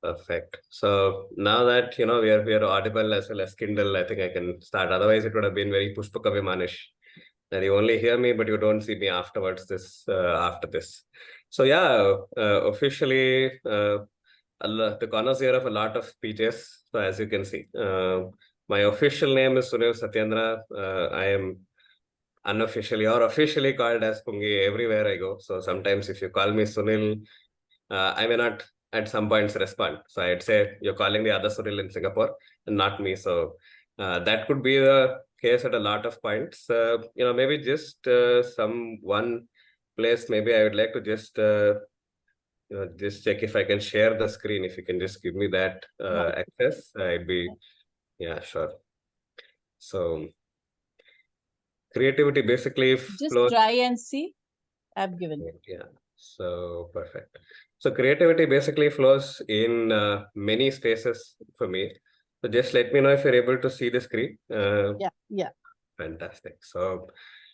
Perfect. So now that we are audible as well as Kindle, I think I can start. Otherwise, it would have been very Pushpaka Vimanish. That you only hear me, but you don't see me afterwards. After this. So yeah, officially the connoisseur of a lot of speeches. So as you can see, my official name is Sunil Sathyendra. I am unofficially or officially called as Pungi everywhere I go. So sometimes if you call me Sunil, I may not at some points respond. So I'd say you're calling the other Sunil in Singapore and not me. So that could be the case at a lot of points. Maybe just some one place. Maybe I would like to just check if I can share the screen. If you can just give me that access, I'd be sure. So creativity basically just flows. try and see. I've given it. Yeah. So perfect. So creativity basically flows in many spaces for me. So just let me know if you're able to see the screen. Yeah. Fantastic. So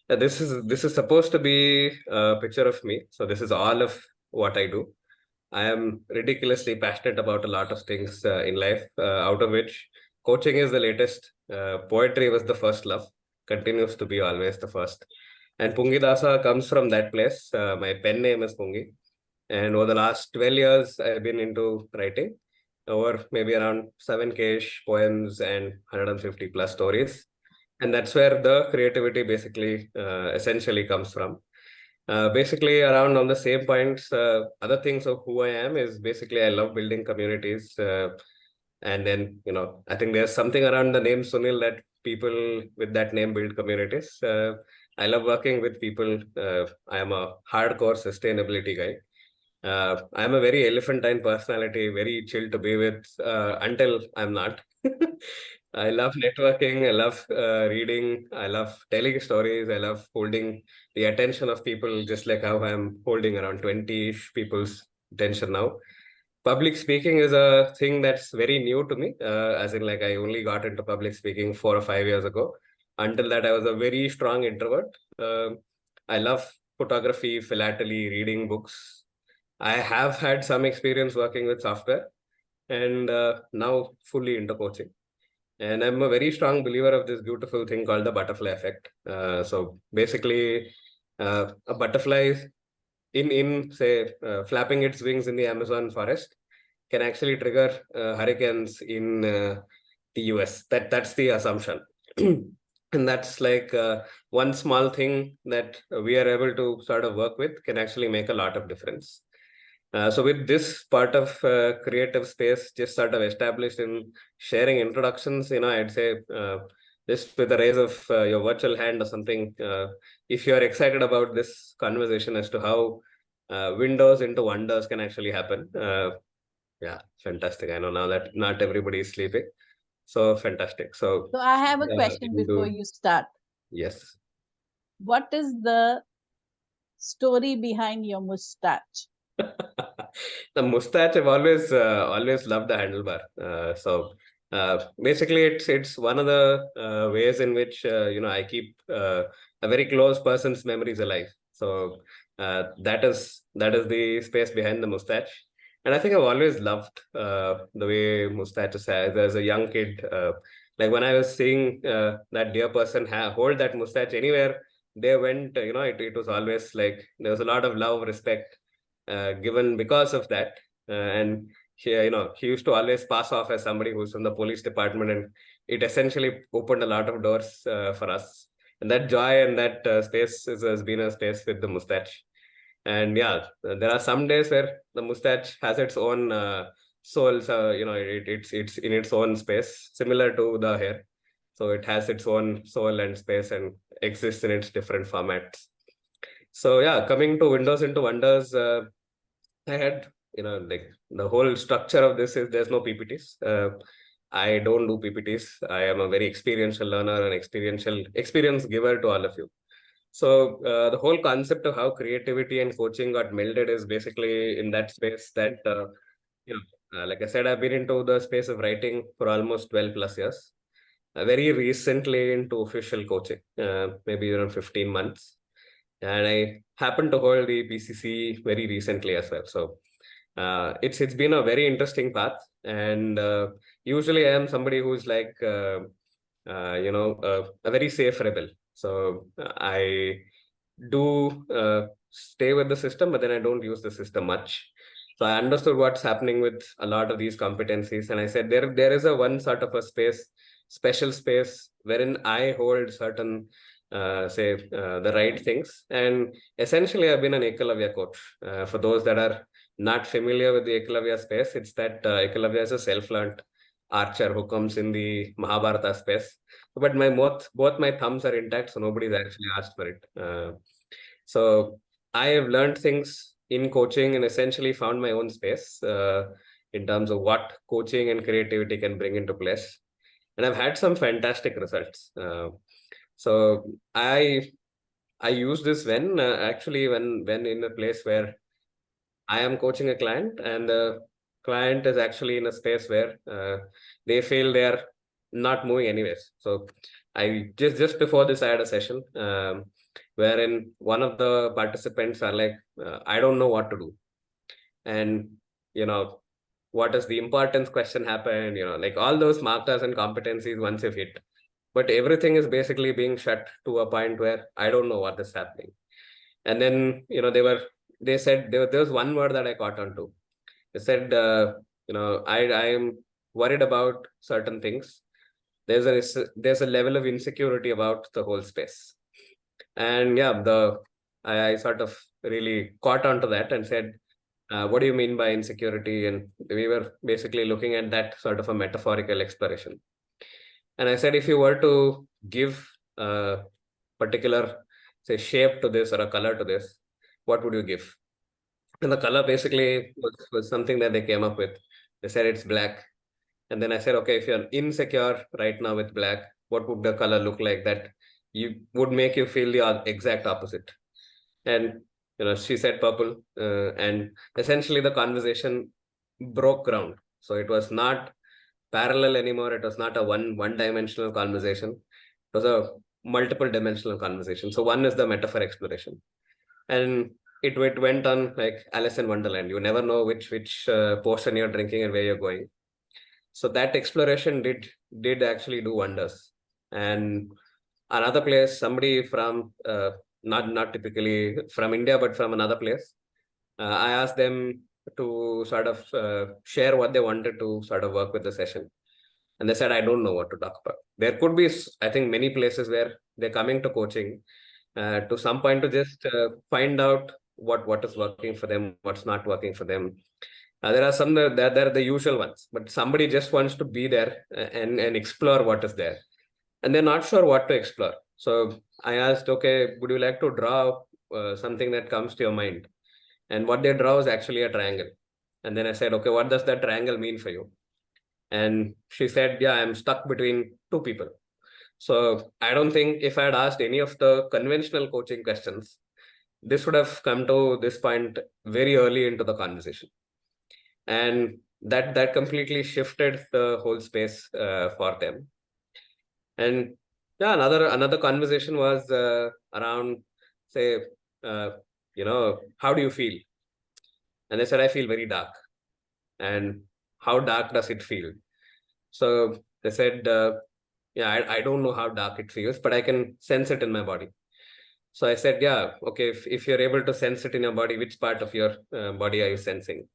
this is supposed to be a picture of me. So this is all of what I do. I am ridiculously passionate about a lot of things in life, out of which coaching is the latest. Poetry was the first love, continues to be always the first. And Pungi Dasa comes from that place. My pen name is Pungi. And over the last 12 years, I've been into writing over maybe around 7K poems and 150 plus stories. And that's where the creativity basically essentially comes from. Basically, around on the same points, other things of who I am is basically I love building communities. And then, I think there's something around the name Sunil that people with that name build communities. I love working with people. I am a hardcore sustainability guy. I'm a very elephantine personality, very chill to be with until I'm not. I love networking. I love reading. I love telling stories. I love holding the attention of people, just like how I'm holding around 20 people's attention now. Public speaking is a thing that's very new to me, as in, like, I only got into public speaking 4 or 5 years ago. Until that, I was a very strong introvert. I love photography, philately, reading books. I have had some experience working with software and now fully into coaching. And I'm a very strong believer of this beautiful thing called the butterfly effect. So basically, a butterfly in say flapping its wings in the Amazon forest can actually trigger hurricanes in the US. That's the assumption. And that's like one small thing that we are able to sort of work with can actually make a lot of difference. So with this part of creative space just sort of established in sharing introductions, I'd say just with a raise of your virtual hand or something, if you're excited about this conversation as to how windows into wonders can actually happen. Yeah, fantastic. I know now that not everybody is sleeping. So fantastic. So I have a question before you start. Yes. What is the story behind your mustache? The mustache, I've always loved the handlebar. Basically, it's one of the ways in which I keep a very close person's memories alive. So that is the space behind the mustache. And I think I've always loved the way mustaches as a young kid. Like when I was seeing that dear person hold that mustache anywhere they went, it was always like there was a lot of love, respect given because of that. And he used to always pass off as somebody who's from the police department, and it essentially opened a lot of doors for us. And that joy and that space has been a space with the mustache. And yeah, there are some days where the mustache has its own soul. So it's in its own space, similar to the hair. So it has its own soul and space and exists in its different formats. So yeah, coming to Windows into Wonders, I had, like the whole structure of this is there's no PPTs. I don't do PPTs. I am a very experiential learner and experience giver to all of you. So the whole concept of how creativity and coaching got melded is basically in that space that, like I said, I've been into the space of writing for almost 12 plus years. Very recently into official coaching, maybe around 15 months. And I happened to hold the PCC very recently as well. So it's been a very interesting path, and usually I am somebody who's like a very safe rebel. So I do stay with the system, but then I don't use the system much. So I understood what's happening with a lot of these competencies, and I said there is a one sort of a space, special space wherein I hold certain the right things. And essentially, I've been an Ekalavya coach. For those that are not familiar with the Ekalavya space, it's that Ekalavya is a self-learned archer who comes in the Mahabharata space. But my both my thumbs are intact, so nobody's actually asked for it. So I have learned things in coaching and essentially found my own space in terms of what coaching and creativity can bring into place. And I've had some fantastic results. So I use this when actually when in a place where I am coaching a client and the client is actually in a space where they feel they are not moving anyways. So I just before this I had a session wherein one of the participants are like, I don't know what to do, and what does the importance question happen? Like all those markers and competencies once you've hit, but everything is basically being shut to a point where I don't know what is happening. And then they said there was one word that I caught on to. They said I am worried about certain things. There's a level of insecurity about the whole space. And yeah, I sort of really caught onto that and said, what do you mean by insecurity? And we were basically looking at that sort of a metaphorical exploration. And I said, if you were to give a particular, say, shape to this or a color to this, what would you give? And the color basically was something that they came up with. They said it's black. And then I said, okay, if you're insecure right now with black, what would the color look like that you would make you feel the exact opposite? And she said purple, and essentially the conversation broke ground. So it was not parallel anymore. It was not a one dimensional conversation. It was a multiple dimensional conversation. So one is the metaphor exploration, and it went on like Alice in Wonderland. You never know which portion you're drinking and where you're going. So that exploration did actually do wonders. And another place, somebody from not typically from India, but from another place, I asked them to sort of share what they wanted to sort of work with the session. And they said, I don't know what to talk about. There could be, I think, many places where they're coming to coaching to some point to just find out what is working for them, what's not working for them. There are some that are the usual ones, but somebody just wants to be there and explore what is there, and they're not sure what to explore. So I asked, okay, would you like to draw something that comes to your mind? And what they draw is actually a triangle. And then I said, okay, what does that triangle mean for you? And she said, yeah, I'm stuck between two people. So I don't think if I had asked any of the conventional coaching questions, this would have come to this point very early into the conversation. And that completely shifted the whole space for them. And yeah, another conversation was around, say, how do you feel? And they said, I feel very dark. And how dark does it feel? So they said, yeah, I don't know how dark it feels, but I can sense it in my body. So I said, yeah, okay, if you're able to sense it in your body, which part of your body are you sensing?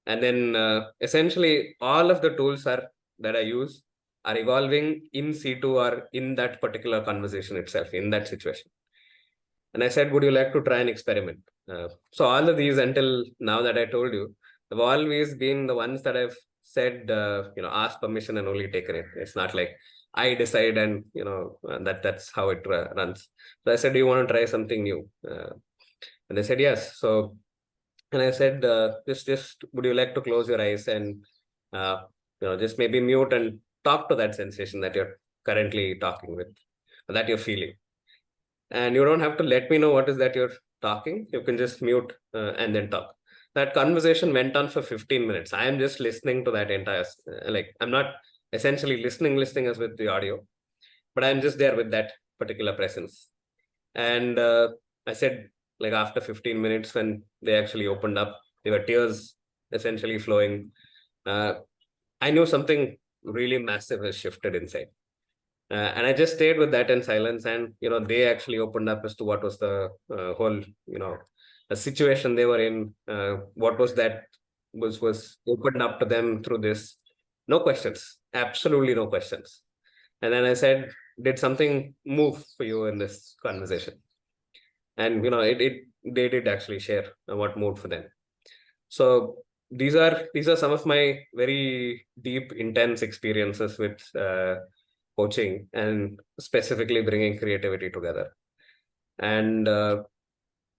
And then essentially all of the tools that I use are evolving in situ or in that particular conversation itself, in that situation. And I said, would you like to try an experiment? So all of these until now that I told you, have always been the ones that I've said, ask permission and only taken it. It's not like I decide and, that's how it runs. So I said, do you want to try something new? And they said, yes. So, and I said, just would you like to close your eyes and, just maybe mute and talk to that sensation that you're currently talking with, that you're feeling. And you don't have to let me know what is that you're talking. You can just mute and then talk. That conversation went on for 15 minutes. I am just listening to that entire, like, I'm not essentially listening as with the audio, but I'm just there with that particular presence. And I said, like, after 15 minutes, when they actually opened up, there were tears essentially flowing. I knew something really massive has shifted inside. And I just stayed with that in silence. And, they actually opened up as to what was the whole, the situation they were in. What was that was opened up to them through this. No questions, absolutely no questions. And then I said, did something move for you in this conversation? And, they did actually share what moved for them. So these are some of my very deep, intense experiences with coaching and specifically bringing creativity together. And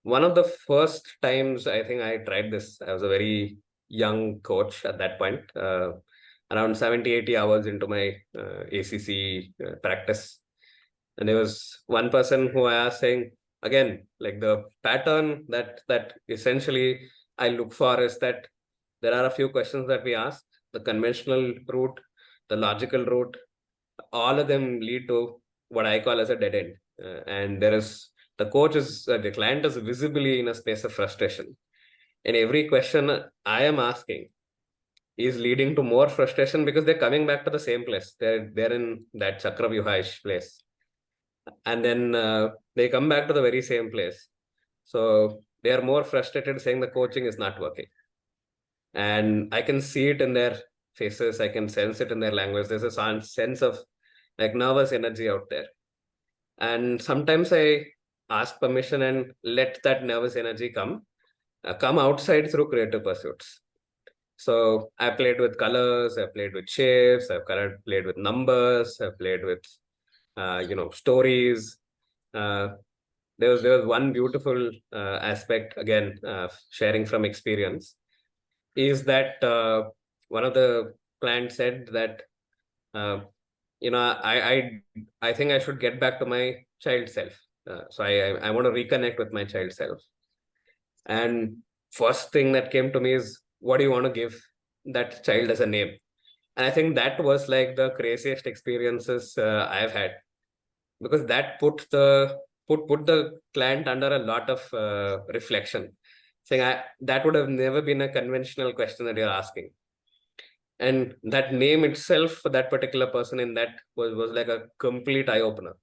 one of the first times I think I tried this, I was a very young coach at that point, around 70, 80 hours into my ACC practice. And there was one person who I asked saying, again, like the pattern that essentially I look for is that there are a few questions that we ask, the conventional route, the logical route, all of them lead to what I call as a dead end. And the client is visibly in a space of frustration. And every question I am asking is leading to more frustration because they're coming back to the same place. They're in that Chakravyuha-ish place. And then they come back to the very same place. So they are more frustrated saying the coaching is not working. And I can see it in their faces. I can sense it in their language. There's a sense of like nervous energy out there. And sometimes I ask permission and let that nervous energy come outside through creative pursuits. So I played with colors, I played with shapes, played with numbers, I played with stories. There was one beautiful aspect, again, sharing from experience, is that one of the clients said that I think I should get back to my child self. So I want to reconnect with my child self. And first thing that came to me is, what do you want to give that child as a name? And I think that was like the craziest experiences I've had, because that put the client under a lot of reflection, saying that would have never been a conventional question that you're asking. And that name itself for that particular person in that was like a complete eye opener.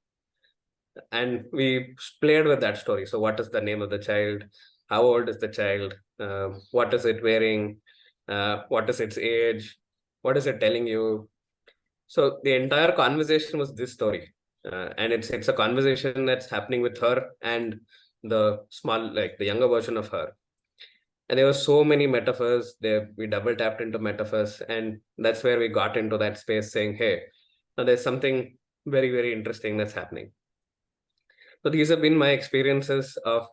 And we played with that story. So what is the name of the child? How old is the child? What is it wearing? What is its age? What is it telling you? So the entire conversation was this story. And it's a conversation that's happening with her and the younger version of her. And there were so many metaphors there. We double tapped into metaphors, and that's where we got into that space saying, hey, now there's something very, very interesting that's happening. So these have been my experiences of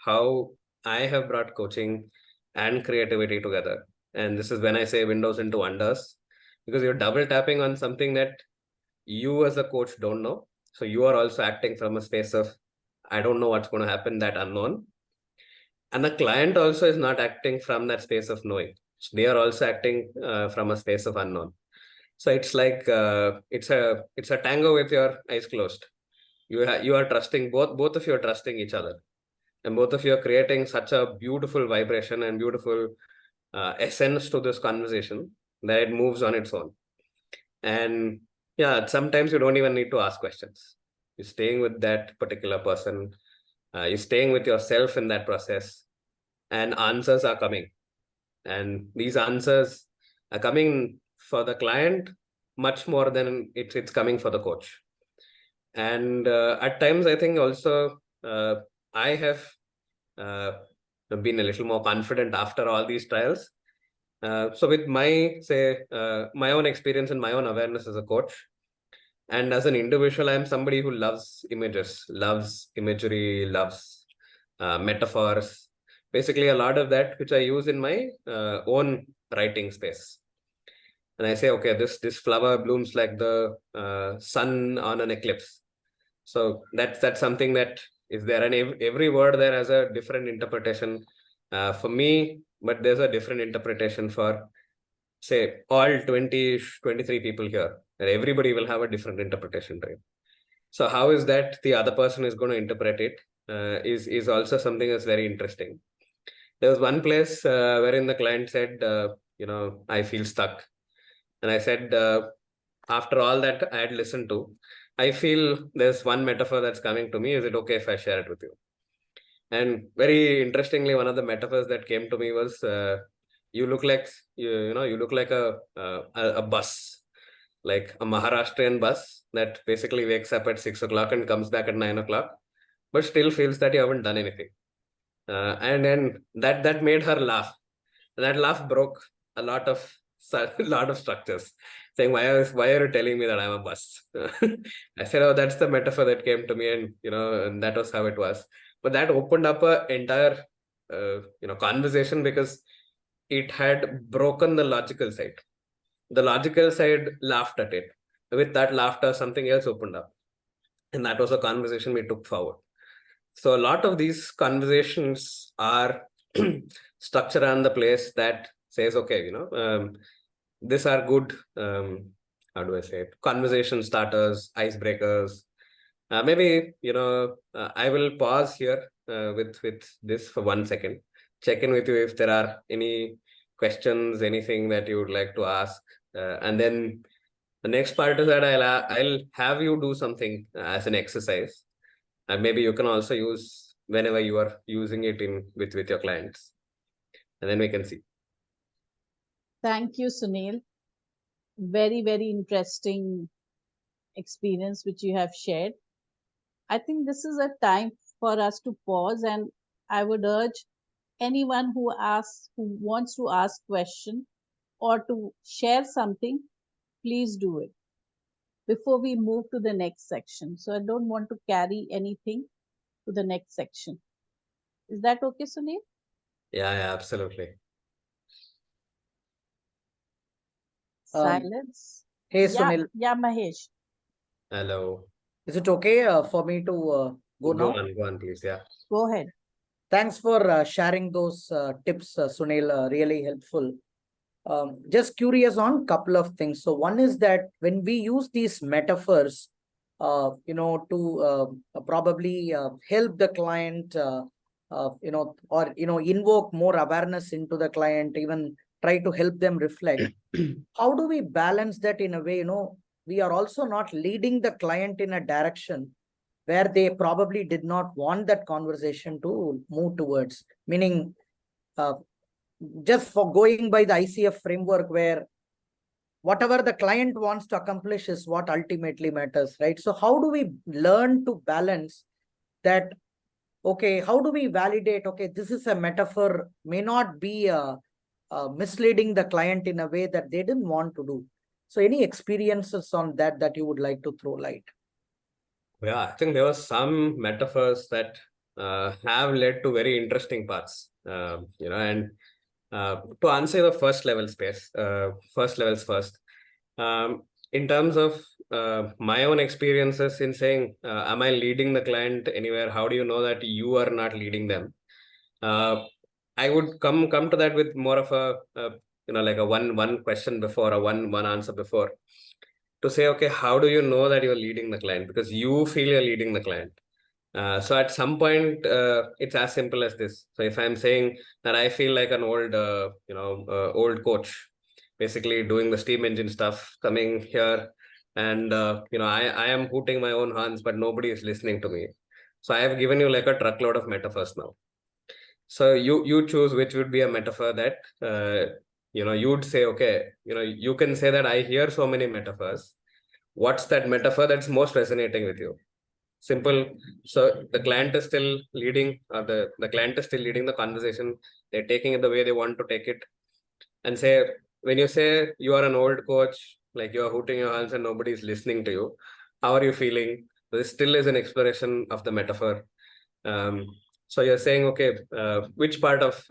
how I have brought coaching and creativity together. And this is when I say windows into wonders, because you're double tapping on something that you as a coach don't know. So you are also acting from a space of, I don't know what's going to happen, that unknown. And the client also is not acting from that space of knowing. So they are also acting from a space of unknown. So it's like it's a tango with your eyes closed. You are trusting, both of you are trusting each other, and both of you are creating such a beautiful vibration and beautiful essence to this conversation that it moves on its own. And yeah, sometimes you don't even need to ask questions. You're staying with that particular person. You're staying with yourself in that process, and answers are coming. And these answers are coming for the client much more than it's coming for the coach. And at times, I think also I have been a little more confident after all these trials. So with my own experience and my own awareness as a coach, and as an individual, I'm somebody who loves images, loves imagery, loves metaphors, basically a lot of that which I use in my own writing space. And I say, okay, this flower blooms like the sun on an eclipse. So that's something that is there, and every word there has a different interpretation for me, but there's a different interpretation for, say, all 23 people here, and everybody will have a different interpretation, right? So how is that the other person is going to interpret it is also something that's very interesting. There was one place wherein the client said, I feel stuck. And I said, after all that I had listened to, I feel there's one metaphor that's coming to me. Is it okay if I share it with you? And very interestingly, one of the metaphors that came to me was, you look like you look like a bus, like a Maharashtrian bus that basically wakes up at 6 o'clock and comes back at 9 o'clock, but still feels that you haven't done anything. And then that made her laugh. That laugh broke a lot of lot of structures, saying, why are you telling me that I'm a bus? I said, oh, that's the metaphor that came to me, and that was how it was. But that opened up a entire conversation, because it had broken the logical side. The logical side laughed at it. With that laughter, something else opened up, and that was a conversation we took forward. So a lot of these conversations are structured around the place that says, okay, these are good, how do I say it, conversation starters, icebreakers. Maybe, I will pause here with this for 1 second, check in with you if there are any questions, anything that you would like to ask. And then the next part is that I'll have you do something as an exercise, and maybe you can also use whenever you are using it in with your clients, and then we can see. Thank you, Sunil. Very, very interesting experience which you have shared. I think this is a time for us to pause, and I would urge anyone who wants to ask question or to share something, please do it before we move to the next section. So I don't want to carry anything to the next section. Is that okay, Sunil? Yeah, absolutely. Silence. Hey, Sunil. Yeah, Mahesh. Hello. Is it okay for me to go now? Go on, please. Yeah. Go ahead. Thanks for sharing those tips, Sunil. Really helpful. Just curious on couple of things. So one is that when we use these metaphors, to probably help the client, or invoke more awareness into the client, even try to help them reflect. How do we balance that in a way, we are also not leading the client in a direction where they probably did not want that conversation to move towards, meaning just for going by the ICF framework, where whatever the client wants to accomplish is what ultimately matters, right? So how do we learn to balance that? Okay, how do we validate, okay, this is a metaphor, may not be misleading the client in a way that they didn't want to do. So any experiences on that you would like to throw light? Yeah, I think there were some metaphors that have led to very interesting paths. And to answer the first levels first. In terms of my own experiences in saying, am I leading the client anywhere? How do you know that you are not leading them? I would come to that with more of a like a one question before, or one answer before, to say, okay, how do you know that you're leading the client? Because you feel you're leading the client. So at some point, it's as simple as this. So if I'm saying that I feel like an old coach, basically doing the steam engine stuff, coming here, and I am hooting my own horns, but nobody is listening to me. So I have given you like a truckload of metaphors now. So you choose which would be a metaphor that you'd say, okay, you can say that I hear so many metaphors. What's that metaphor that's most resonating with you? Simple. So the client is still leading, or the client is still leading the conversation. They're taking it the way they want to take it. And say, when you say you are an old coach, like you're hooting your horns and nobody's listening to you, how are you feeling? This still is an exploration of the metaphor. So you're saying, okay, which part of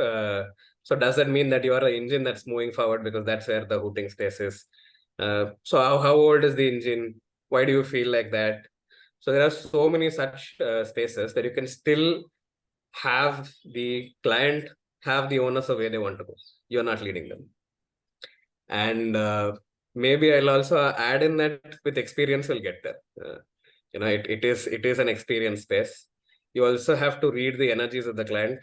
so does that mean that you are an engine that's moving forward, because that's where the hooting space is? So how old is the engine? Why do you feel like that? So there are so many such spaces that you can still have the client have the onus of where they want to go. You're not leading them. And maybe I'll also add in that with experience we'll get there. It is an experience space. you also have to read the energies of the client.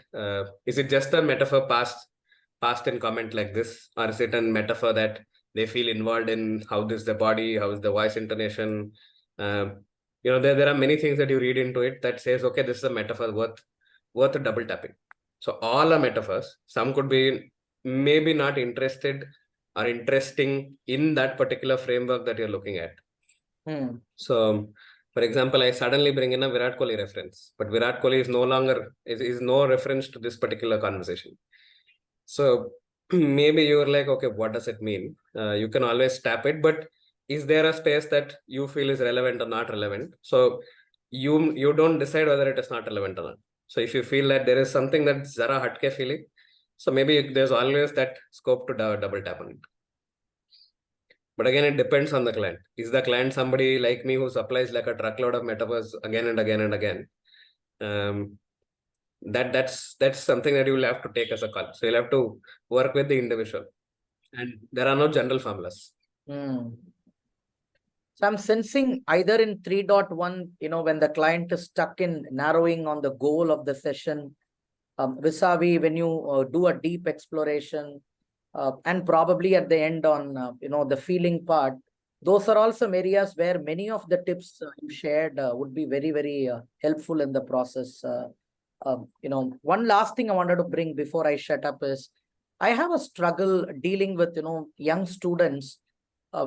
Is it just a metaphor passed in comment like this, or is it a metaphor that they feel involved in? How is the body, how is the voice intonation? There are many things that you read into it that says, okay, this is a metaphor worth a double tapping. So all are metaphors. Some could be maybe not interested or interesting in that particular framework that you're looking at. So, for example, I suddenly bring in a Virat Kohli reference, but Virat Kohli is no longer is no reference to this particular conversation. So maybe you're like, okay, what does it mean? You can always tap it, but is there a space that you feel is relevant or not relevant? So you don't decide whether it is not relevant or not. So if you feel that there is something that's zara hatke feeling, so maybe there's always that scope to double tap on it. But again, it depends on the client. Is the client somebody like me who supplies like a truckload of metaphors again and again and again? That's something that you will have to take as a call. So you'll have to work with the individual, and there are no general formulas. So I'm sensing either in 3.1, when the client is stuck in narrowing on the goal of the session, vis-a-vis when you do a deep exploration, and probably at the end on, the feeling part, those are also areas where many of the tips you shared would be very, very helpful in the process. One last thing I wanted to bring before I shut up is, I have a struggle dealing with, young students,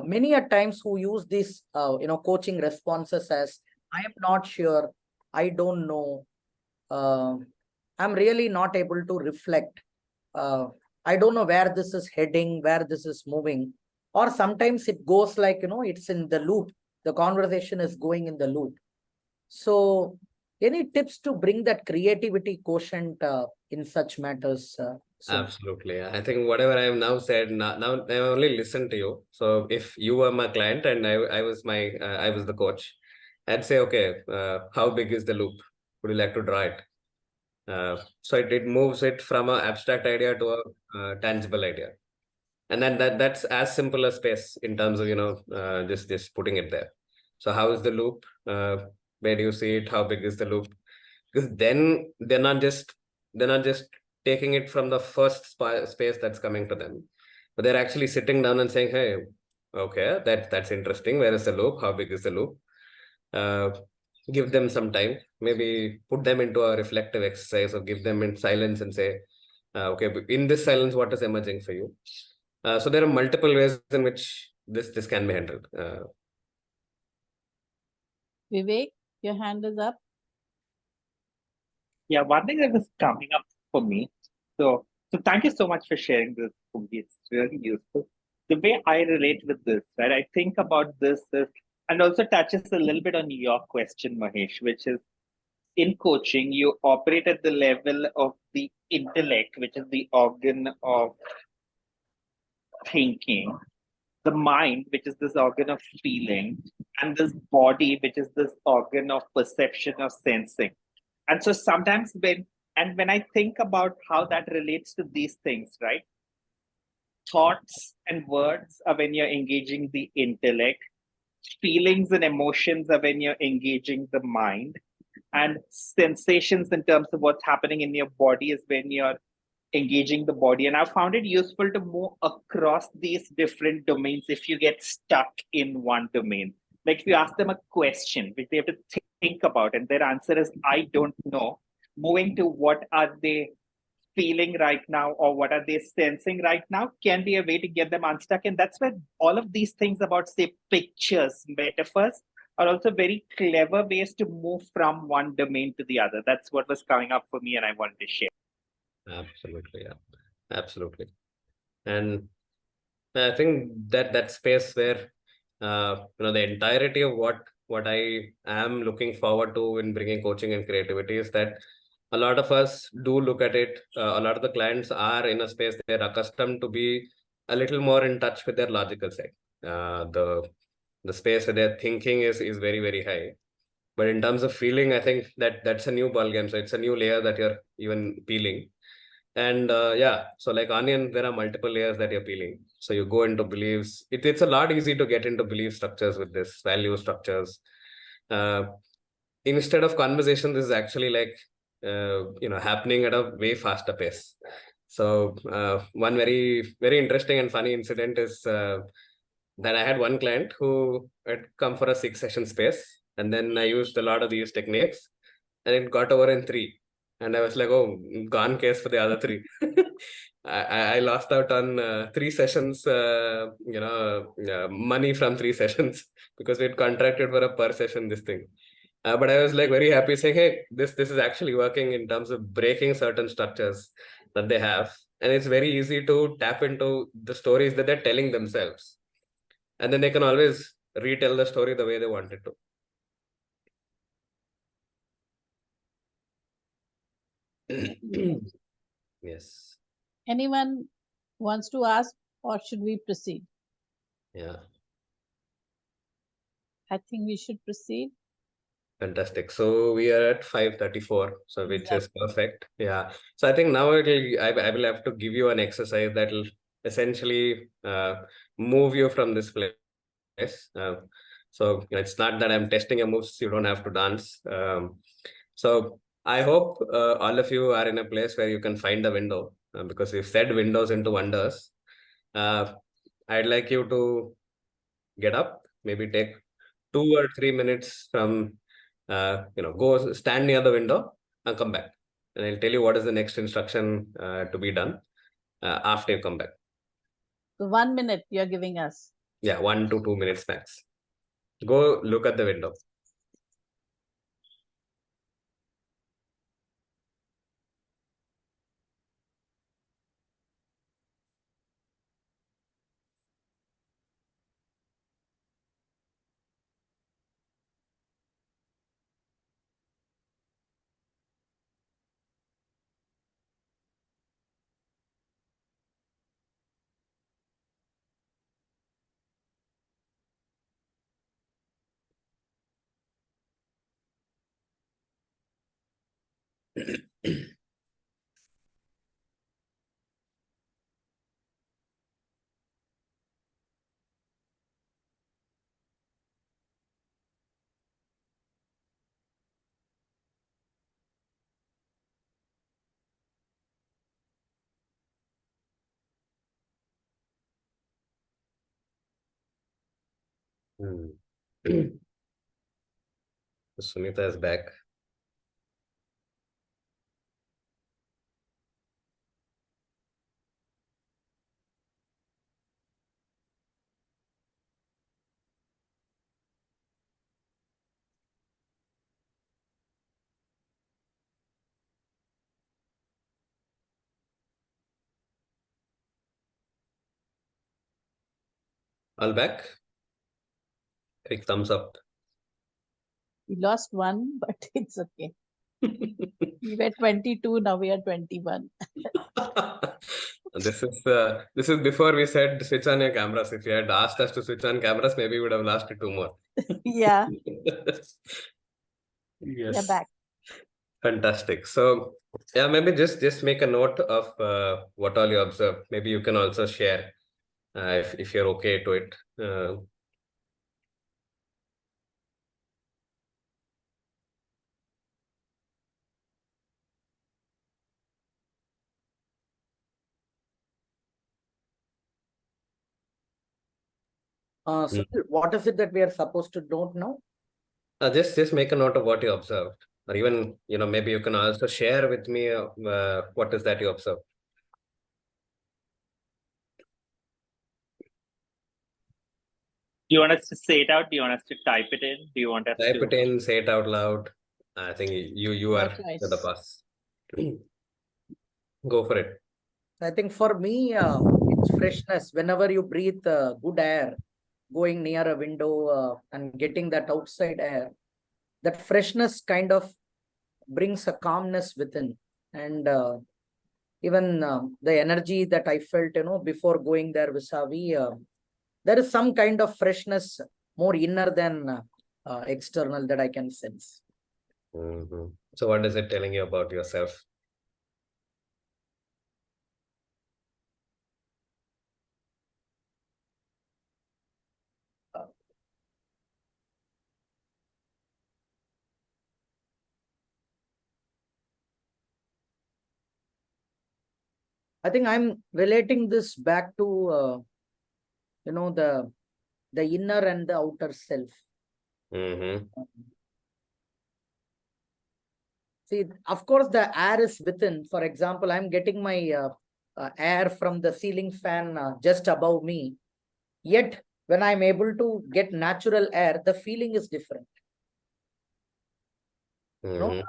many a times who use these, coaching responses as, I am not sure, I don't know, I'm really not able to reflect. I don't know where this is heading, where this is moving. Or sometimes it goes like, it's in the loop. The conversation is going in the loop. So any tips to bring that creativity quotient in such matters? Absolutely. I think whatever I have now said, now I only listened to you. So if you were my client and I was the coach, I'd say, okay, how big is the loop? Would you like to draw it? So it moves it from an abstract idea to a tangible idea. And then that's as simple as space in terms of, just putting it there. So how is the loop? Where do you see it? How big is the loop? Because then they're not just taking it from the first space that's coming to them, but they're actually sitting down and saying, hey, okay, that's interesting. Where is the loop? How big is the loop? Give them some time, maybe put them into a reflective exercise, or give them in silence and say, okay, in this silence, what is emerging for you? So there are multiple ways in which this can be handled. Vivek, your hand is up. Yeah, one thing that was coming up for me. So thank you so much for sharing this, Pungi. It's really useful. The way I relate with this, right? I think about this and also touches a little bit on your question, Mahesh, which is, in coaching, you operate at the level of the intellect, which is the organ of thinking, the mind, which is this organ of feeling, and this body, which is this organ of perception or sensing. And so sometimes when I think about how that relates to these things, right? Thoughts and words are when you're engaging the intellect. Feelings and emotions are when you're engaging the mind. And sensations in terms of what's happening in your body is when you're engaging the body. And I've found it useful to move across these different domains if you get stuck in one domain. Like if you ask them a question, which they have to think about, and their answer is, I don't know, moving to what are they feeling right now or what are they sensing right now can be a way to get them unstuck. And that's where all of these things about, say, pictures, metaphors, are also very clever ways to move from one domain to the other. That's what was coming up for me and I wanted to share. Absolutely, yeah. Absolutely. And I think that space where the entirety of what I am looking forward to in bringing coaching and creativity is that a lot of us do look at it. A lot of the clients are in a space they're accustomed to be a little more in touch with their logical side. The space where their thinking is very, very high. But in terms of feeling, I think that's a new ballgame. So it's a new layer that you're even peeling. And so like onion, there are multiple layers that you're peeling. So you go into beliefs. It's a lot easy to get into belief structures with this, value structures. instead of conversation, this is actually like happening at a way faster pace. So one very interesting and funny incident is that I had one client who had come for a 6-session space, and then I used a lot of these techniques, and it got over in 3. And I was like, oh, gone case for the other 3. I lost out on 3 sessions, money from 3 sessions because we had contracted for a per session this thing. But I was like very happy saying, hey, this is actually working in terms of breaking certain structures that they have. And it's very easy to tap into the stories that they're telling themselves. And then they can always retell the story the way they want it to. Yes. Anyone wants to ask, or should we proceed? Yeah. I think we should proceed. Fantastic. So we are at 5:34, so which is Exactly. perfect. Yeah. So I think now I will have to give you an exercise that will essentially move you from this place. So it's not that I'm testing your moves, you don't have to dance. So I hope all of you are in a place where you can find a window, because we've said windows into wonders. I'd like you to get up, maybe take 2 or 3 minutes from, go stand near the window and come back. And I'll tell you what is the next instruction to be done after you come back. So 1 minute you're giving us. Yeah, 1 to 2 minutes max. Go look at the window. Hmm. Sunita is back. All back? Quick thumbs up. We lost 1, but it's okay. We were 22, now we are 21. This is before we said switch on your cameras. If you had asked us to switch on cameras, maybe we would have lasted 2 more. Yeah, Yes. you're back. Fantastic. So yeah, maybe just make a note of what all you observe. Maybe you can also share if you're okay to it. So what is it that we are supposed to don't know? Just make a note of what you observed, or even maybe you can also share with me what is that you observed. Do you want us to say it out? Do you want us to type it in? Do you want us Type to it in, say it out loud. I think you Your are choice. the boss. Go for it. I think for me, it's freshness. Whenever you breathe good air, going near a window and getting that outside air, that freshness kind of brings a calmness within. And even the energy that I felt, before going there vis-a-vis, there is some kind of freshness more inner than external that I can sense. So what is it telling you about yourself? I think I'm relating this back to, the inner and the outer self. Mm-hmm. See, of course, the air is within. For example, I'm getting my air from the ceiling fan just above me. Yet, when I'm able to get natural air, the feeling is different. Mm-hmm.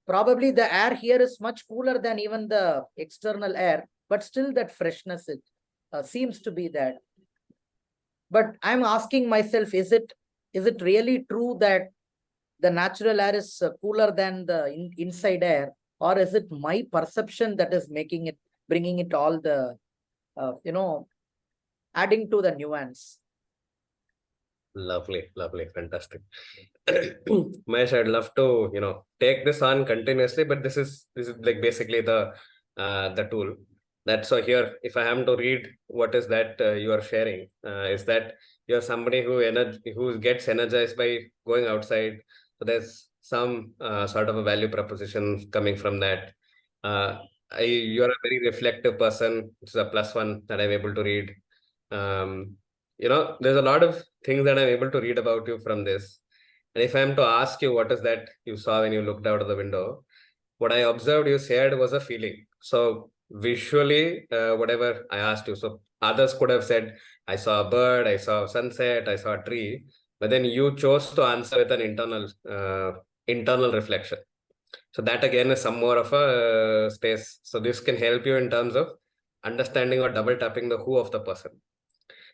Probably the air here is much cooler than even the external air, but still that freshness it seems to be that. But I'm asking myself, is it really true that the natural air is cooler than the inside air, or is it my perception that is bringing it all the, adding to the nuance? Lovely, fantastic. Mahesh, I'd love to, take this on continuously, but this is like basically the tool. So here, if I am to read what is that you are sharing, is that you're somebody who gets energized by going outside. So there's some sort of a value proposition coming from that. You're a very reflective person, which is a +1 that I'm able to read. There's a lot of things that I'm able to read about you from this. And if I'm to ask you what is that you saw when you looked out of the window, what I observed you shared was a feeling. So visually, whatever I asked you, so others could have said, I saw a bird, I saw a sunset, I saw a tree, but then you chose to answer with an internal reflection. So that again is some more of a space. So this can help you in terms of understanding or double tapping the who of the person.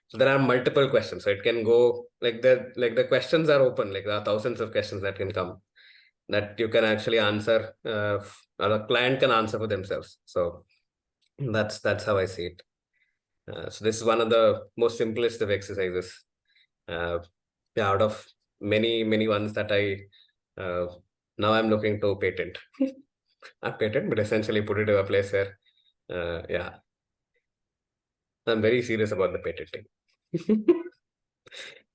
So there are multiple questions. So it can go like the questions are open, like there are thousands of questions that can come that you can actually answer, or the client can answer for themselves. So that's how I see it. So this is one of the most simplest of exercises. Out of many ones that I now I'm looking to patent. Not patent, but essentially put it to a place where, I'm very serious about the patenting.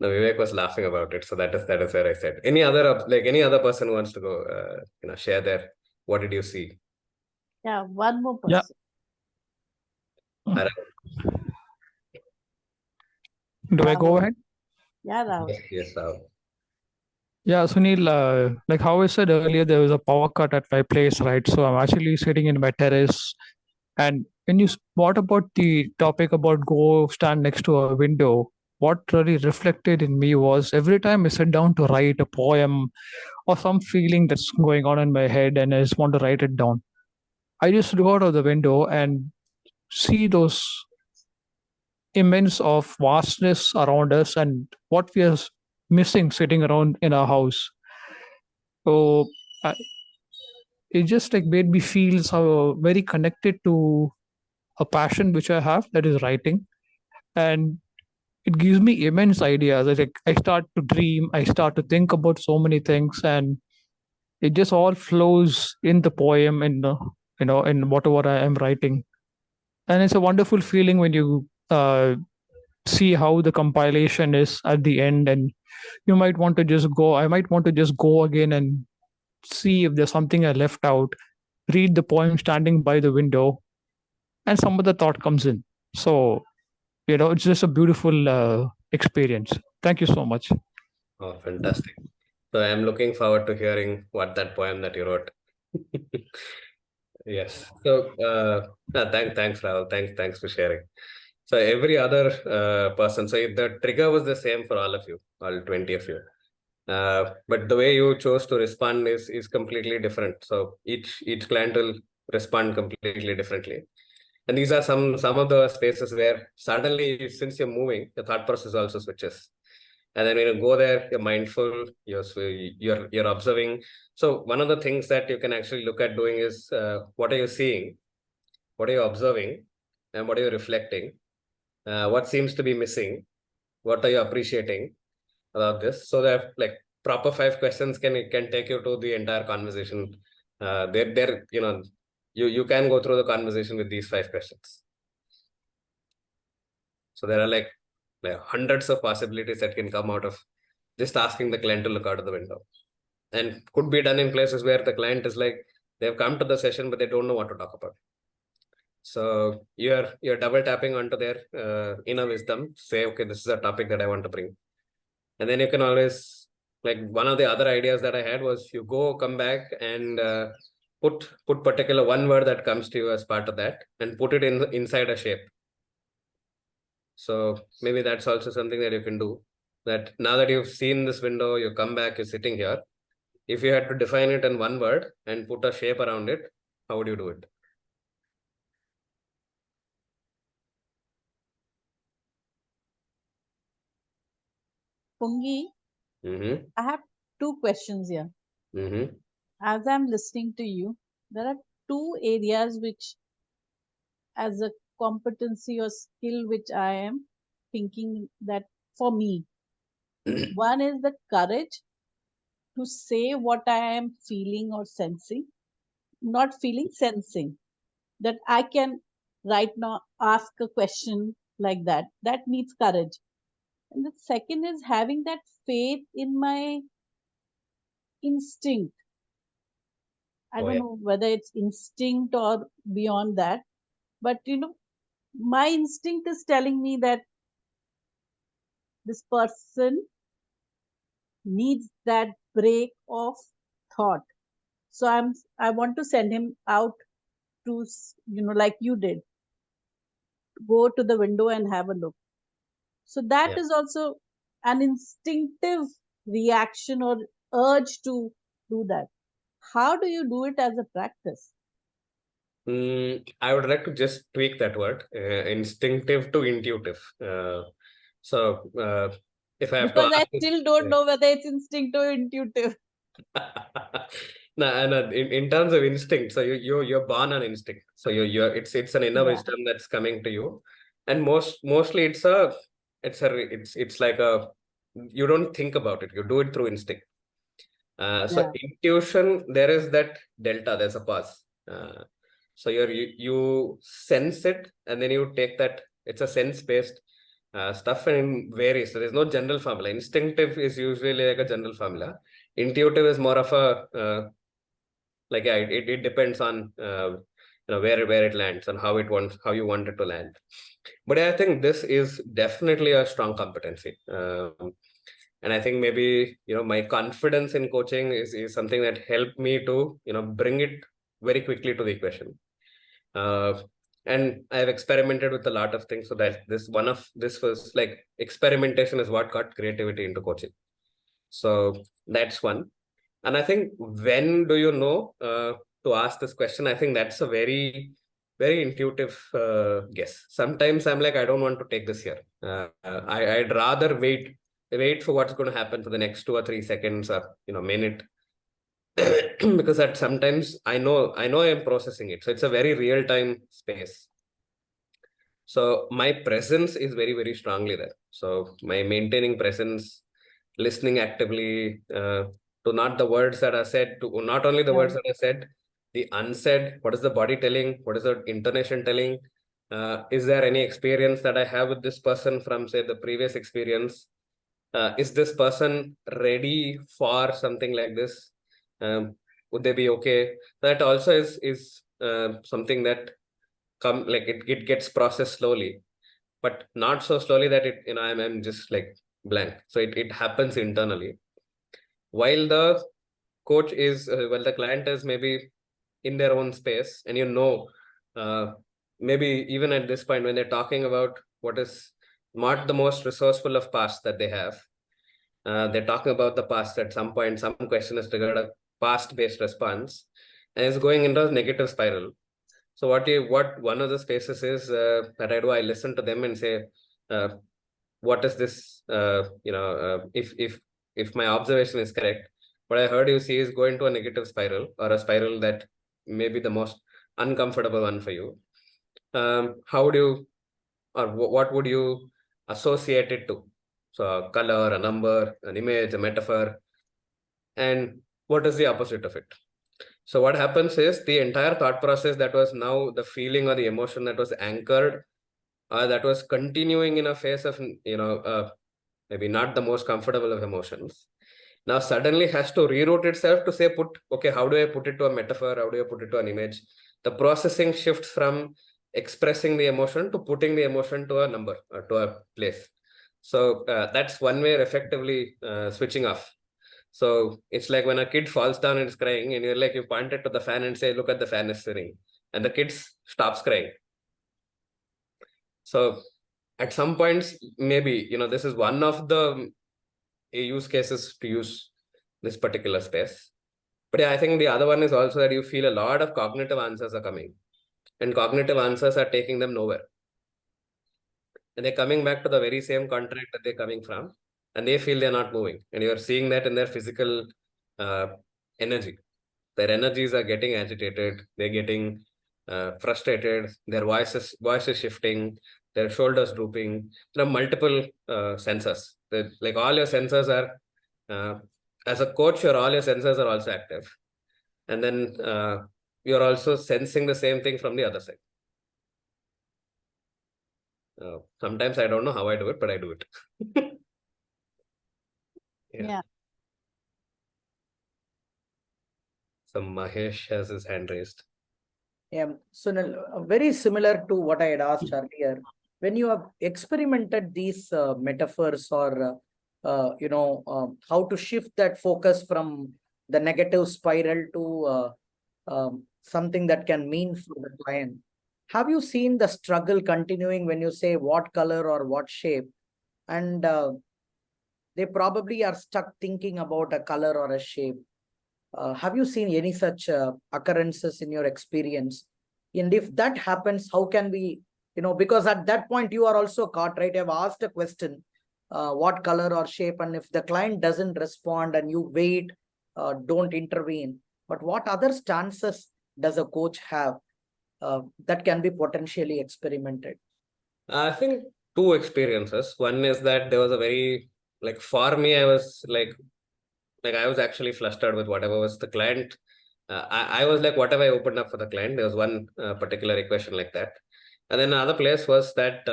No, Vivek was laughing about it, so that is where I said. Any other person wants to go, share their what did you see? Yeah, one more Yeah. person. Do I go Rahul. ahead? Yeah, Rahul. Yes, Rahul. Yeah, Sunil, like how I said earlier, there was a power cut at my place, right? So I'm actually sitting in my terrace. And when you thought about the topic about go stand next to a window, what really reflected in me was every time I sit down to write a poem or some feeling that's going on in my head and I just want to write it down, I just look out of the window and see those immense of vastness around us and what we are missing sitting around in our house. So I, it just like made me feel so very connected to a passion which I have, that is writing, and it gives me immense ideas. Like I start to dream, I start to think about so many things, and it just all flows in the poem and in whatever I am writing. And it's a wonderful feeling when you see how the compilation is at the end, and you might want to just go. I might want to just go again and see if there's something I left out, read the poem standing by the window, and some other thought comes in. So, it's just a beautiful experience. Thank you so much. Oh, fantastic. So I'm looking forward to hearing what that poem that you wrote. Yes. So thanks, Rahul. Thanks for sharing. So every other person, so the trigger was the same for all of you, all 20 of you. But the way you chose to respond is completely different. So each client will respond completely differently. And these are some of the spaces where suddenly, since you're moving, the thought process also switches. And then when you go there, you're mindful, you're observing. So one of the things that you can actually look at doing is what are you seeing, what are you observing, and what are you reflecting? What seems to be missing? What are you appreciating about this? So that like proper 5 questions can take you to the entire conversation. You can go through the conversation with these 5 questions. So there are like hundreds of possibilities that can come out of just asking the client to look out of the window, and could be done in places where the client is like they've come to the session but they don't know what to talk about. So you're double tapping onto their inner wisdom. Say, okay, this is a topic that I want to bring, and then you can always, like, one of the other ideas that I had was you go come back and put particular one word that comes to you as part of that and put it inside a shape. So maybe that's also something that you can do. That now that you've seen this window, you come back, you're sitting here. If you had to define it in one word and put a shape around it, how would you do it? Pungi, Mm-hmm. I have two questions here. Mm-hmm. As I'm listening to you, there are two areas which, as a competency or skill, which I am thinking that for me, one is the courage to say what I am feeling or sensing, not feeling, sensing. That I can right now ask a question like that. That needs courage. And the second is having that faith in my instinct. I Oh, don't yeah. know whether it's instinct or beyond that, but my instinct is telling me that this person needs that break of thought. So I want to send him out to, like you did, go to the window and have a look. So that Yeah. is also an instinctive reaction or urge to do that. How do you do it as a practice? I would like to just tweak that word, instinctive to intuitive. So if I have to Because I ask it, still don't know whether it's instinct or intuitive. no, and in terms of instinct, so you're born on instinct. So it's an inner Yeah. wisdom that's coming to you, and mostly it's like a, you don't think about it, you do it through instinct. So Yeah. intuition, there is that delta, there's a pause. So you sense it, and then you take that. It's a sense-based stuff, and varies. So there's no general formula. Instinctive is usually like a general formula. Intuitive is more of a like, yeah, it depends on where it lands and how you want it to land. But I think this is definitely a strong competency. And I think maybe my confidence in coaching is something that helped me to bring it very quickly to the equation. And I've experimented with a lot of things, so that this was like, experimentation is what got creativity into coaching. So that's one. And I think, when do you know to ask this question? I think that's a very, very intuitive guess. Sometimes I'm like, I don't want to take this here. I'd rather wait for what's going to happen for the next 2 or 3 seconds or minute, because that sometimes I know I'm processing it. So it's a very real time space. So my presence is very, very strongly there. So my maintaining presence, listening actively to not the words that are said, to not only the words that are said, the unsaid. What is the body telling? What is the intonation telling? Is there any experience that I have with this person from, say, the previous experience? Is this person ready for something like this? Would they be okay? That also is something that it gets processed slowly, but not so slowly that I'm just like blank. So it happens internally, while the coach is the client is maybe in their own space, and uh, maybe even at this point when they're talking about what is not the most resourceful of past that they have, they're talking about the past. At some point, some question is triggered a past based response, and it's going into a negative spiral. So what one of the spaces is that I do, I listen to them and say, what is this? If my observation is correct, what I heard you see is going to a negative spiral, or a spiral that may be the most uncomfortable one for you. How would you, or what would you associate it to? So a color, a number, an image, a metaphor, and what is the opposite of it? So what happens is, the entire thought process that was now the feeling or the emotion that was anchored, that was continuing in a phase of, maybe not the most comfortable of emotions, now suddenly has to reroute itself to say, okay, how do I put it to a metaphor? How do I put it to an image? The processing shifts from expressing the emotion to putting the emotion to a number or to a place. So that's one way of effectively switching off. So it's like when a kid falls down and is crying, and you're like, you point it to the fan and say, look at the fan is spinning, and the kid stops crying. So at some points, maybe, this is one of the use cases to use this particular space. But yeah, I think the other one is also that you feel a lot of cognitive answers are coming, and cognitive answers are taking them nowhere. And they're coming back to the very same contract that they're coming from, and they feel they're not moving. And you're seeing that in their physical energy. Their energies are getting agitated, they're getting frustrated, their voice is shifting, their shoulders drooping. There are multiple sensors. Like all your sensors are, as a coach, all your sensors are also active. And then you're also sensing the same thing from the other side. Sometimes I don't know how I do it, but I do it. Yeah. So Mahesh has his hand raised. Yeah, Sunil, very similar to what I had asked earlier. When you have experimented these metaphors or, how to shift that focus from the negative spiral to something that can mean for the client, have you seen the struggle continuing when you say what color or what shape? And they probably are stuck thinking about a color or a shape. Have you seen any such occurrences in your experience? And if that happens, how can we, because at that point you are also caught, right? I've asked a question, what color or shape, and if the client doesn't respond and you wait, don't intervene. But what other stances does a coach have that can be potentially experimented? I think two experiences. One is that there was a very, like for me, I was like I was actually flustered with whatever was the client. I was like, what have I opened up for the client? There was one particular equation like that. And then another place was that,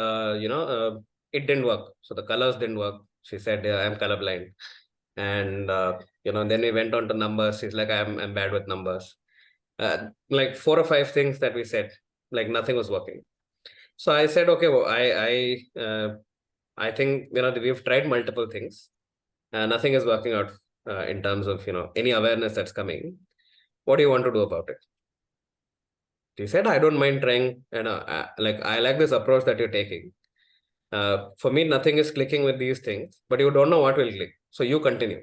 it didn't work. So the colors didn't work. She said, yeah, I'm colorblind. And, then we went on to numbers. She's like, I'm bad with numbers. Like 4 or 5 things that we said, like nothing was working. So I said, okay, well, I think, we've tried multiple things. Nothing is working out in terms of, any awareness that's coming. What do you want to do about it? He said, I don't mind trying. I like this approach that you're taking. For me, nothing is clicking with these things, but you don't know what will click. So you continue.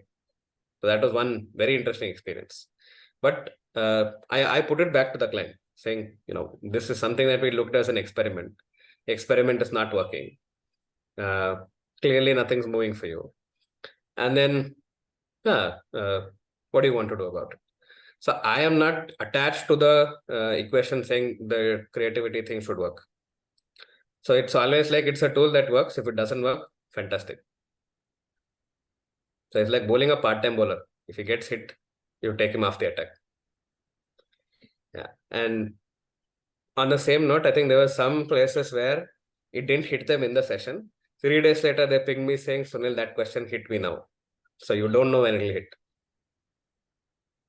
So that was one very interesting experience. But I put it back to the client saying, this is something that we looked as an experiment. The experiment is not working. Clearly, nothing's moving for you. And then, what do you want to do about it? So I am not attached to the equation saying the creativity thing should work. So it's always like it's a tool that works. If it doesn't work, fantastic. So it's like bowling a part-time bowler. If he gets hit, you take him off the attack. Yeah. And on the same note, I think there were some places where it didn't hit them in the session. 3 days later, they pinged me saying, Sunil, that question hit me now. So you don't know when it'll hit.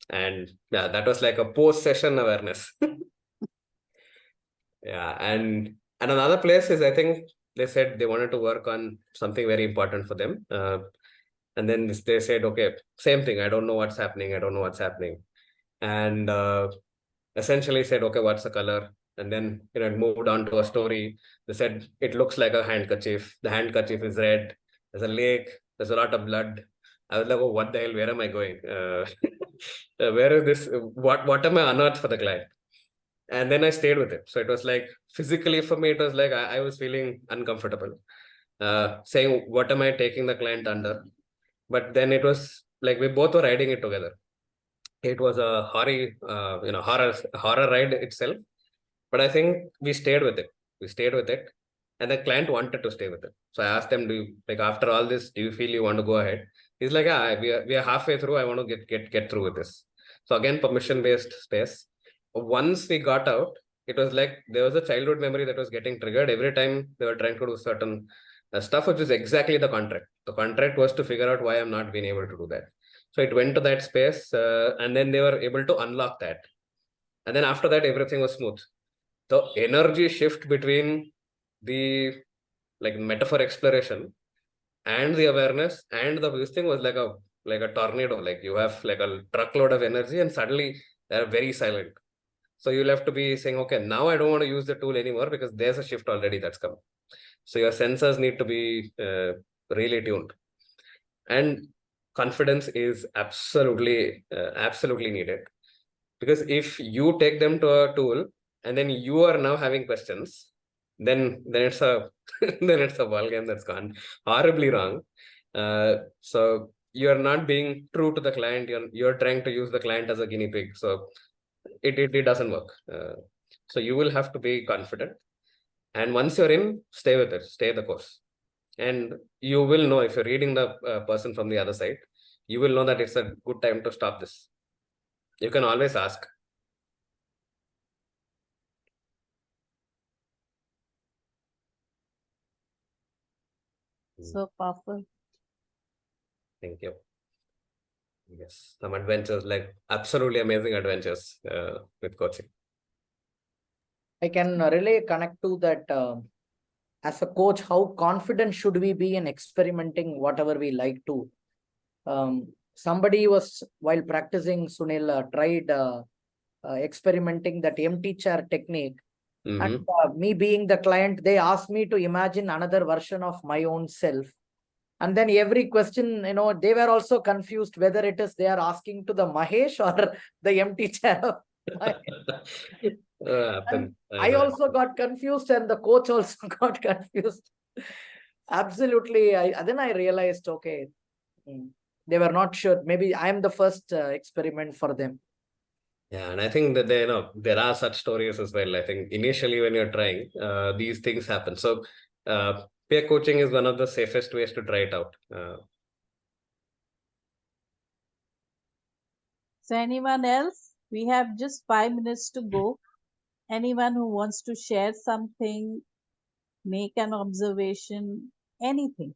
And yeah, that was like a post-session awareness. Yeah. And another place is, I think they said they wanted to work on something very important for them. And then they said, okay, same thing. I don't know what's happening. I don't know what's happening. And essentially said, okay, what's the color? And then, it moved on to a story. They said, it looks like a handkerchief. The handkerchief is red. There's a lake. There's a lot of blood. I was like, oh, what the hell? Where am I going? Where is this? What am I unearthed for the client? And then I stayed with it. So it was like, physically for me, it was like, I was feeling uncomfortable. Saying, what am I taking the client under? But then it was like, we both were riding it together. It was a horror ride itself. But I think we stayed with it. And the client wanted to stay with it. So I asked them, after all this, do you feel you want to go ahead? He's like, yeah, we are halfway through. I want to get through with this. So again, permission-based space. Once we got out, it was like there was a childhood memory that was getting triggered every time they were trying to do certain stuff, which is exactly the contract. The contract was to figure out why I'm not being able to do that. So it went to that space, and then they were able to unlock that. And then after that, everything was smooth. the energy shift between the like metaphor exploration and the awareness and this thing was like a tornado. Like you have like a truckload of energy and suddenly they're very silent. So you'll have to be saying, okay, now I don't want to use the tool anymore because there's a shift already that's come. So your sensors need to be really tuned. And confidence is absolutely needed, because if you take them to a tool and then you are now having questions, then it's a then it's a ball game that's gone horribly wrong. So you're not being true to the client. You're trying to use the client as a guinea pig. So it doesn't work. So you will have to be confident, and once you're in, stay with it, stay the course, and you will know if you're reading the person from the other side, you will know that it's a good time to stop this. You can always ask. So powerful. Thank you. Yes, some adventures, like absolutely amazing adventures with coaching. I can really connect to that. As a coach, how confident should we be in experimenting whatever we like to? Somebody was, while practicing, Sunil, tried experimenting that empty chair technique. And me being the client, they asked me to imagine another version of my own self. And then every question, they were also confused whether it is they are asking to the Mahesh or the empty chair. I also got confused, and the coach also got confused. Absolutely. Then I realized, okay, they were not sure. Maybe I am the first experiment for them. Yeah, and I think that there are such stories as well. I think initially when you're trying, these things happen. So peer coaching is one of the safest ways to try it out. So anyone else? We have just 5 minutes to go. Anyone who wants to share something, make an observation, anything,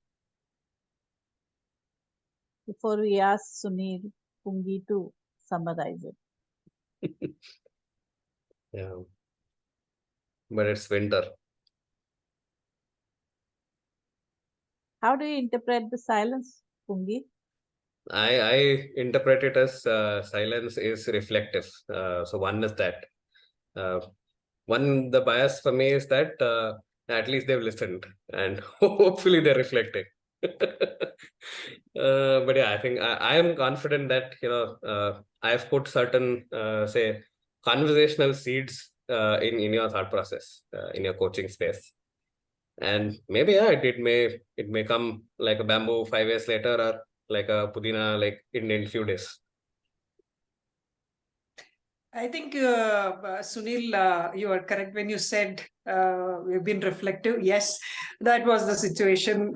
before we ask Sunil, Pungi to summarize it. Yeah, but it's winter. How do you interpret the silence, Pungi? I interpret it as silence is reflective. So one is that. The bias for me is that at least they've listened and hopefully they're reflecting. But yeah, I think I am confident that I've put certain say conversational seeds in your thought process, in your coaching space, and maybe it may come like a bamboo 5 years later, or like a pudina like in few days. I think, Sunil, you are correct when you said we've been reflective. Yes, that was the situation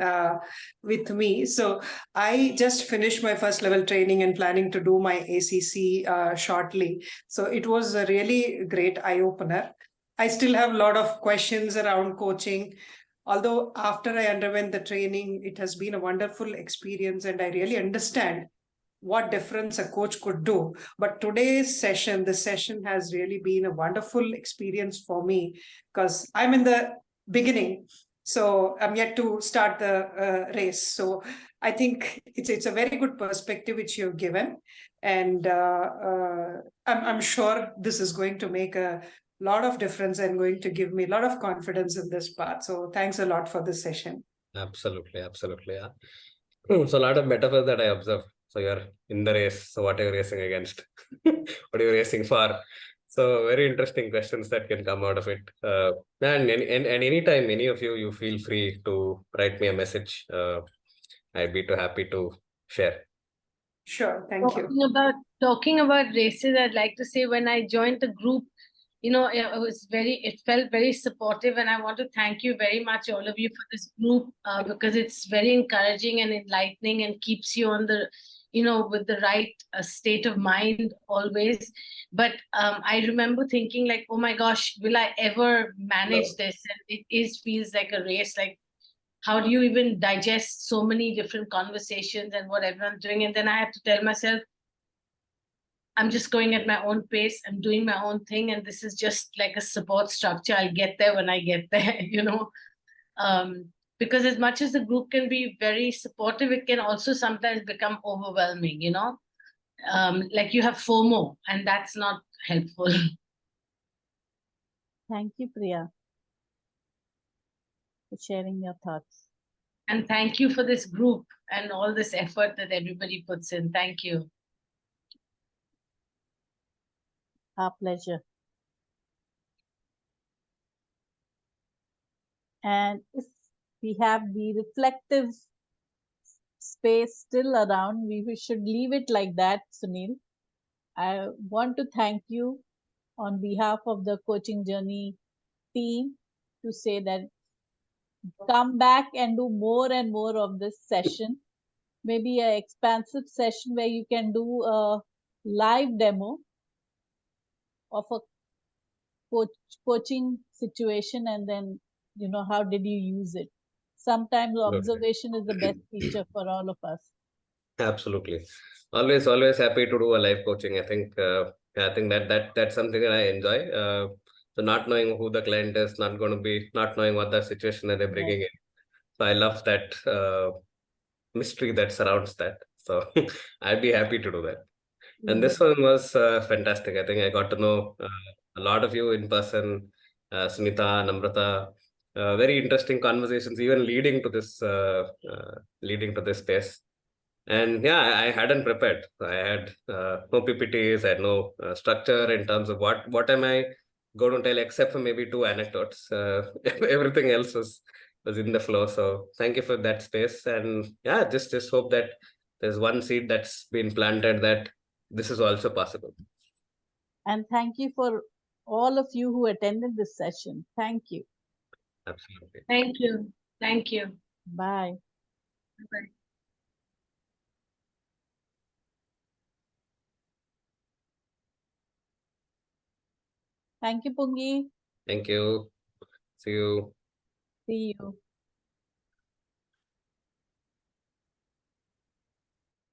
with me. So I just finished my first level training and planning to do my ACC shortly. So it was a really great eye-opener. I still have a lot of questions around coaching. Although after I underwent the training, it has been a wonderful experience, and I really understand what difference a coach could do. But today's session, the session has really been a wonderful experience for me, because I'm in the beginning. So I'm yet to start the race. So I think it's a very good perspective which you've given. And I'm sure this is going to make a lot of difference and going to give me a lot of confidence in this path. So thanks a lot for this session. Absolutely. Yeah. So a lot of metaphors that I observed. So you're in the race. So what are you racing against? What are you racing for? So very interesting questions that can come out of it. And anytime any of you feel free to write me a message. I'd be too happy to share. Sure, thank you. Talking about races, I'd like to say when I joined the group, it felt very supportive, and I want to thank you very much, all of you, for this group, because it's very encouraging and enlightening and keeps you on the, with the right state of mind always. But I remember thinking like, oh my gosh, will I ever manage this? And it feels like a race. Like, how do you even digest so many different conversations and what everyone's doing? And then I have to tell myself, I'm just going at my own pace. I'm doing my own thing, and this is just like a support structure. I'll get there when I get there, because as much as the group can be very supportive, it can also sometimes become overwhelming, like you have FOMO, and that's not helpful. Thank you, Priya, for sharing your thoughts. And thank you for this group and all this effort that everybody puts in. Thank you. Our pleasure. And if we have the reflective space still around, we should leave it like that, Sunil. I want to thank you on behalf of the coaching journey team to say that come back and do more and more of this session. Maybe an expansive session where you can do a live demo of a coaching situation, and then how did you use it. Sometimes Absolutely. observation is the best teacher for all of us. Absolutely. Always happy to do a live coaching. I think that's something that I enjoy. So not knowing who the client is, not knowing what the situation that they're bringing in. So I love that mystery that surrounds that. So I'd be happy to do that. And this one was fantastic. I think I got to know a lot of you in person, Sunita, Namrata. Very interesting conversations, even leading to this space. And yeah, I hadn't prepared. I had no PPTs, I had no structure in terms of what am I going to tell, except for maybe two anecdotes. Everything else was in the flow. So thank you for that space. And yeah, just hope that there's one seed that's been planted, that this is also possible. And thank you for all of you who attended this session. Thank you. Absolutely. Thank you. Thank you. Bye. Bye. Thank you, Pungi. Thank you. See you. See you.